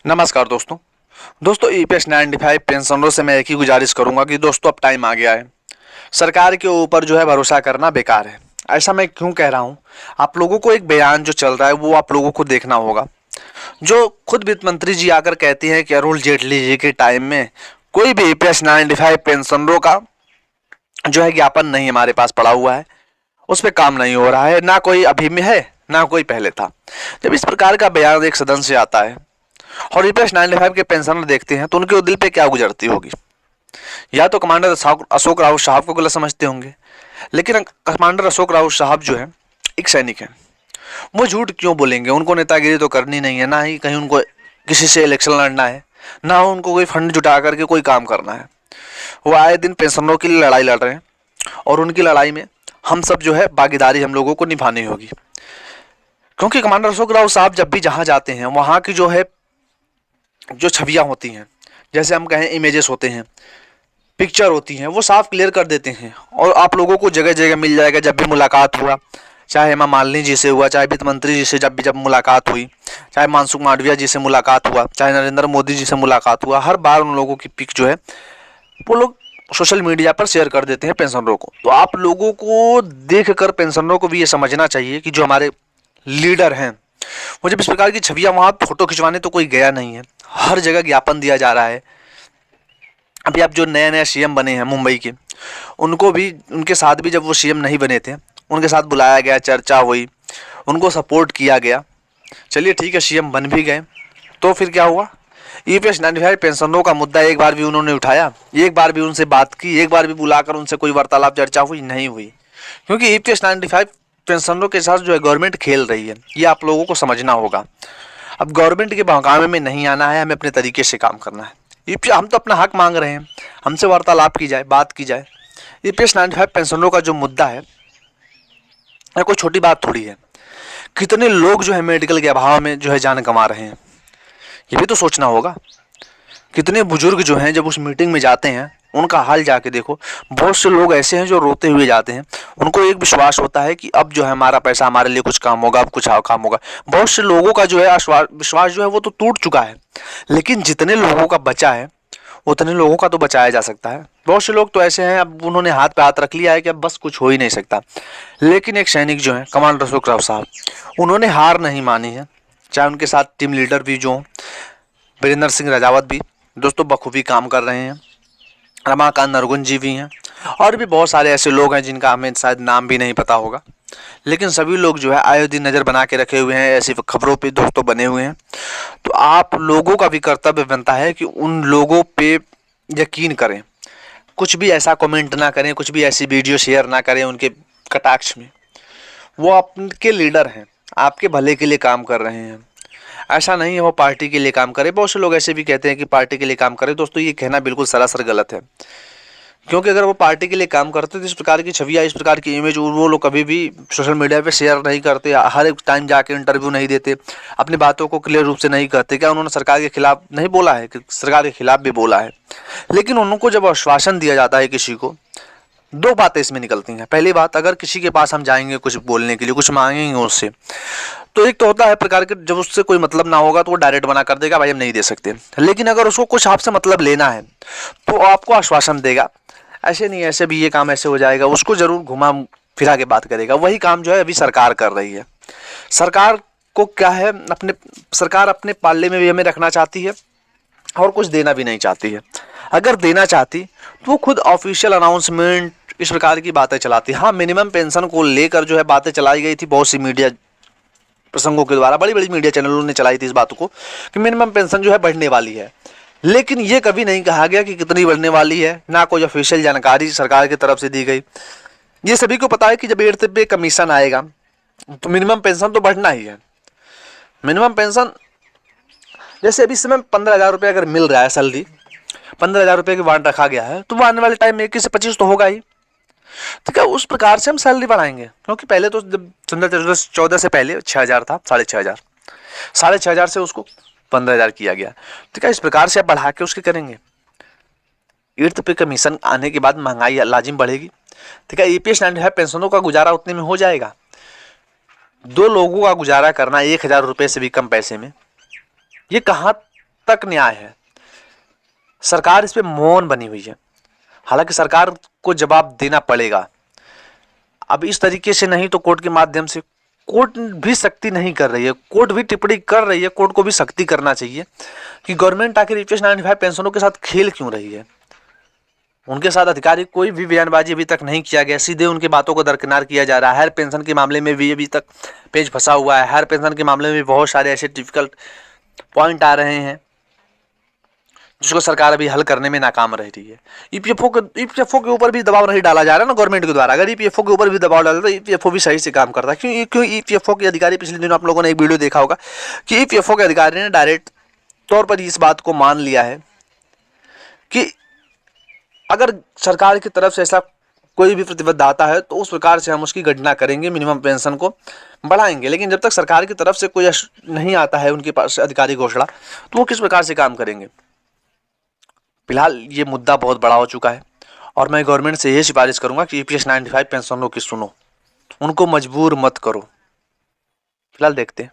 नमस्कार दोस्तों ईपीएस 95 पेंशनरों से मैं एक ही गुजारिश करूंगा कि दोस्तों अब टाइम आ गया है। सरकार के ऊपर जो है भरोसा करना बेकार है। ऐसा मैं क्यों कह रहा हूं, आप लोगों को एक बयान जो चल रहा है वो आप लोगों को देखना होगा। जो खुद वित्त मंत्री जी आकर कहती हैं कि अरुण जेटली जी के टाइम में कोई भी ईपीएस 95 पेंशनरों का जो है ज्ञापन नहीं हमारे पास पड़ा हुआ है, उस पर काम नहीं हो रहा है, ना कोई अभी में है ना कोई पहले था। जब इस प्रकार का बयान एक सदन से आता है और ईपीएस 95 के पेंशनर देखते हैं तो उनके दिल पे क्या गुजरती होगी। या तो कमांडर अशोक राउत साहब को गलत समझते होंगे, लेकिन कमांडर अशोक राउत साहब जो है एक सैनिक है, वो झूठ क्यों बोलेंगे। उनको नेतागिरी तो करनी नहीं है, ना ही कहीं उनको किसी से इलेक्शन लड़ना है, ना उनको कोई फंड जुटा करके कोई काम करना है। वो आए दिन पेंशनरों की लड़ाई लड़ रहे हैं और उनकी लड़ाई में हम सब जो है भागीदारी हम लोगों को निभानी होगी। क्योंकि कमांडर अशोक राउत साहब जब भी जहाँ जाते हैं वहाँ की जो है जो छवियाँ होती हैं, जैसे हम कहें इमेजेस होते हैं, पिक्चर होती हैं, वो साफ क्लियर कर देते हैं और आप लोगों को जगह जगह मिल जाएगा। जब भी मुलाकात हुआ, चाहे हेमा मालिनी जी से हुआ, चाहे वित्त मंत्री जी से जब मुलाकात हुई, चाहे मनसुख मांडविया जी से मुलाकात हुआ, चाहे नरेंद्र मोदी जी से मुलाकात हुआ, हर बार उन लोगों की पिक जो है वो लोग सोशल मीडिया पर शेयर कर देते हैं पेंशनरों को। तो आप लोगों को देख कर पेंशनरों को भी ये समझना चाहिए कि जो हमारे लीडर हैं वो जब इस प्रकार की छवियाँ वहाँ फोटो खिंचवाने तो कोई गया नहीं है, हर जगह ज्ञापन दिया जा रहा है। अभी आप जो नए नए सीएम बने हैं मुंबई के, उनको भी उनके साथ भी जब वो सीएम नहीं बने थे उनके साथ बुलाया गया, चर्चा हुई, उनको सपोर्ट किया गया। चलिए ठीक है, सीएम बन भी गए, तो फिर क्या हुआ। ईपीएस 95 पेंशनरों का मुद्दा एक बार भी उन्होंने उठाया, एक बार भी उनसे बात की, एक बार भी बुलाकर उनसे कोई वार्तालाप चर्चा हुई नहीं हुई। क्योंकि ईपीएस 95 पेंशनरों के साथ जो है गवर्नमेंट खेल रही है, ये आप लोगों को समझना होगा। अब गवर्नमेंट के बहकावे में नहीं आना है, हमें अपने तरीके से काम करना है। हम तो अपना हक मांग रहे हैं, हमसे वार्तालाप की जाए, बात की जाए। ईपीएस 95 पेंशनरों का जो मुद्दा है कोई छोटी बात थोड़ी है। कितने लोग जो है मेडिकल के अभाव में जो है जान गंवा रहे हैं, ये भी तो सोचना होगा। कितने बुजुर्ग जो हैं जब उस मीटिंग में जाते हैं उनका हाल जाके देखो। बहुत से लोग ऐसे हैं जो रोते हुए जाते हैं, उनको एक विश्वास होता है कि अब जो है हमारा पैसा हमारे लिए कुछ काम होगा, अब कुछ काम होगा। बहुत से लोगों का जो है विश्वास जो है वो तो टूट चुका है, लेकिन जितने लोगों का बचा है उतने लोगों का तो बचाया जा सकता है। बहुत से लोग तो ऐसे हैं, अब उन्होंने हाथ पे हाथ रख लिया है कि अब बस कुछ हो ही नहीं सकता। लेकिन एक सैनिक जो है कमांडर अशोक राव साहब, उन्होंने हार नहीं मानी है। चाहे उनके साथ टीम लीडर भी जो वीरेंद्र सिंह राजावत भी दोस्तों बखूबी काम कर रहे हैं, रमाकांत नरगुन जी भी हैं, और भी बहुत सारे ऐसे लोग हैं जिनका हमें शायद नाम भी नहीं पता होगा। लेकिन सभी लोग जो है आए दिन नज़र बना के रखे हुए हैं, ऐसी खबरों पे दोस्तों बने हुए हैं। तो आप लोगों का भी कर्तव्य बनता है कि उन लोगों पे यकीन करें, कुछ भी ऐसा कमेंट ना करें, कुछ भी ऐसी वीडियो शेयर ना करें उनके कटाक्ष में। वो आपके लीडर हैं, आपके भले के लिए काम कर रहे हैं। ऐसा नहीं है वो पार्टी के लिए काम करे। बहुत से लोग ऐसे भी कहते हैं कि पार्टी के लिए काम करे। दोस्तों ये कहना बिल्कुल सरासर गलत है, क्योंकि अगर वो पार्टी के लिए काम करते तो इस प्रकार की छवियाँ, इस प्रकार की इमेज वो लोग कभी भी सोशल मीडिया पे शेयर नहीं करते, हर एक टाइम जाके इंटरव्यू नहीं देते, अपनी बातों को क्लियर रूप से नहीं करते। क्या उन्होंने सरकार के खिलाफ नहीं बोला है? कि सरकार के खिलाफ भी बोला है। लेकिन उनको जब आश्वासन दिया जाता है किसी को, दो बातें इसमें निकलती हैं। पहली बात, अगर किसी के पास हम जाएंगे कुछ बोलने के लिए, कुछ मांगेंगे उससे, तो एक तो होता है प्रकार के जब उससे कोई मतलब ना होगा तो वो डायरेक्ट मना कर देगा, भाई हम नहीं दे सकते। लेकिन अगर उसको कुछ आपसे मतलब लेना है तो आपको आश्वासन देगा, ऐसे नहीं ऐसे भी ये काम ऐसे हो जाएगा, उसको जरूर घुमा फिरा के बात करेगा। वही काम जो है अभी सरकार कर रही है। सरकार को क्या है, सरकार अपने पाले में भी हमें रखना चाहती है और कुछ देना भी नहीं चाहती है। अगर देना चाहती तो वो खुद ऑफिशियल अनाउंसमेंट इस प्रकार की बातें चलाती। हाँ, मिनिमम पेंशन को लेकर जो है बातें चलाई गई थी बहुत सी मीडिया प्रसंगों के द्वारा, बड़ी बड़ी मीडिया चैनलों ने चलाई थी इस बात को कि मिनिमम पेंशन जो है बढ़ने वाली है। लेकिन ये कभी नहीं कहा गया कि कितनी बढ़ने वाली है, ना कोई ऑफिशियल जानकारी सरकार की तरफ से दी गई। ये सभी को पता है कि जब 8th पे कमीशन आएगा तो मिनिमम पेंशन तो बढ़ना ही है। मिनिमम पेंशन जैसे अभी इस समय 15,000 रुपये अगर मिल रहा है सैलरी, 15,000 रुपये की वांट रखा गया है, तो वो आने वाले टाइम में 21 से 25 तो होगा ही। तो क्या उस प्रकार से हम सैलरी बढ़ाएंगे? क्योंकि पहले तो जब 2014 से पहले 6,000 था, 6,500 से उसको 15,000 किया गया। तो क्या इस प्रकार से आप बढ़ा के उसके करेंगे? 8th पे कमीशन आने के बाद महंगाई लाजिम बढ़ेगी। तो क्या ईपीएस 95 पेंशनों का गुजारा उतने में हो जाएगा? 2 लोगों का गुजारा करना 1,000 रुपये से भी कम पैसे में, ये कहाँ तक न्याय है? सरकार इस पे मौन बनी हुई है। हालांकि सरकार को जवाब देना पड़ेगा। अब इस तरीके से नहीं तो कोर्ट के माध्यम से, कोर्ट भी सख्ती नहीं कर रही है, कोर्ट भी टिप्पणी कर रही है, कोर्ट को भी सख्ती करना चाहिए कि गवर्नमेंट आखिर ईपीएस 95 पेंशनों के साथ खेल क्यों रही है। उनके साथ आधिकारिक कोई भी बयानबाजी अभी तक नहीं किया गया, सीधे उनकी बातों को दरकिनार किया जा रहा है। हर पेंशन के मामले में भी अभी तक पेज फंसा हुआ है। हर पेंशन के मामले में बहुत सारे ऐसे डिफिकल्ट पॉइंट आ रहे हैं जिसको सरकार अभी हल करने में नाकाम रह रही है। ईपीएफओ के ऊपर भी दबाव नहीं डाला जा रहा ना गवर्नमेंट के द्वारा। अगर ईपीएफओ के ऊपर भी दबाव डाला तो ईपीएफओ भी सही से काम करता है। क्यों ईपीएफओ के अधिकारी, पिछले दिनों आप लोगों ने एक वीडियो देखा होगा कि ईपीएफओ के अधिकारी ने डायरेक्ट तौर पर इस बात को मान लिया है कि अगर सरकार की तरफ से ऐसा कोई भी प्रतिबद्ध आता है तो उस प्रकार से हम उसकी गणना करेंगे, मिनिमम पेंशन को बढ़ाएंगे। लेकिन जब तक सरकार की तरफ से कोई नहीं आता है उनके पास अधिकारी घोषणा, तो वो किस प्रकार से काम करेंगे। फिलहाल ये मुद्दा बहुत बड़ा हो चुका है और मैं गवर्नमेंट से ये सिफारिश करूंगा कि ईपीएस 95 पेंशनरों की सुनो, उनको मजबूर मत करो। फिलहाल देखते हैं।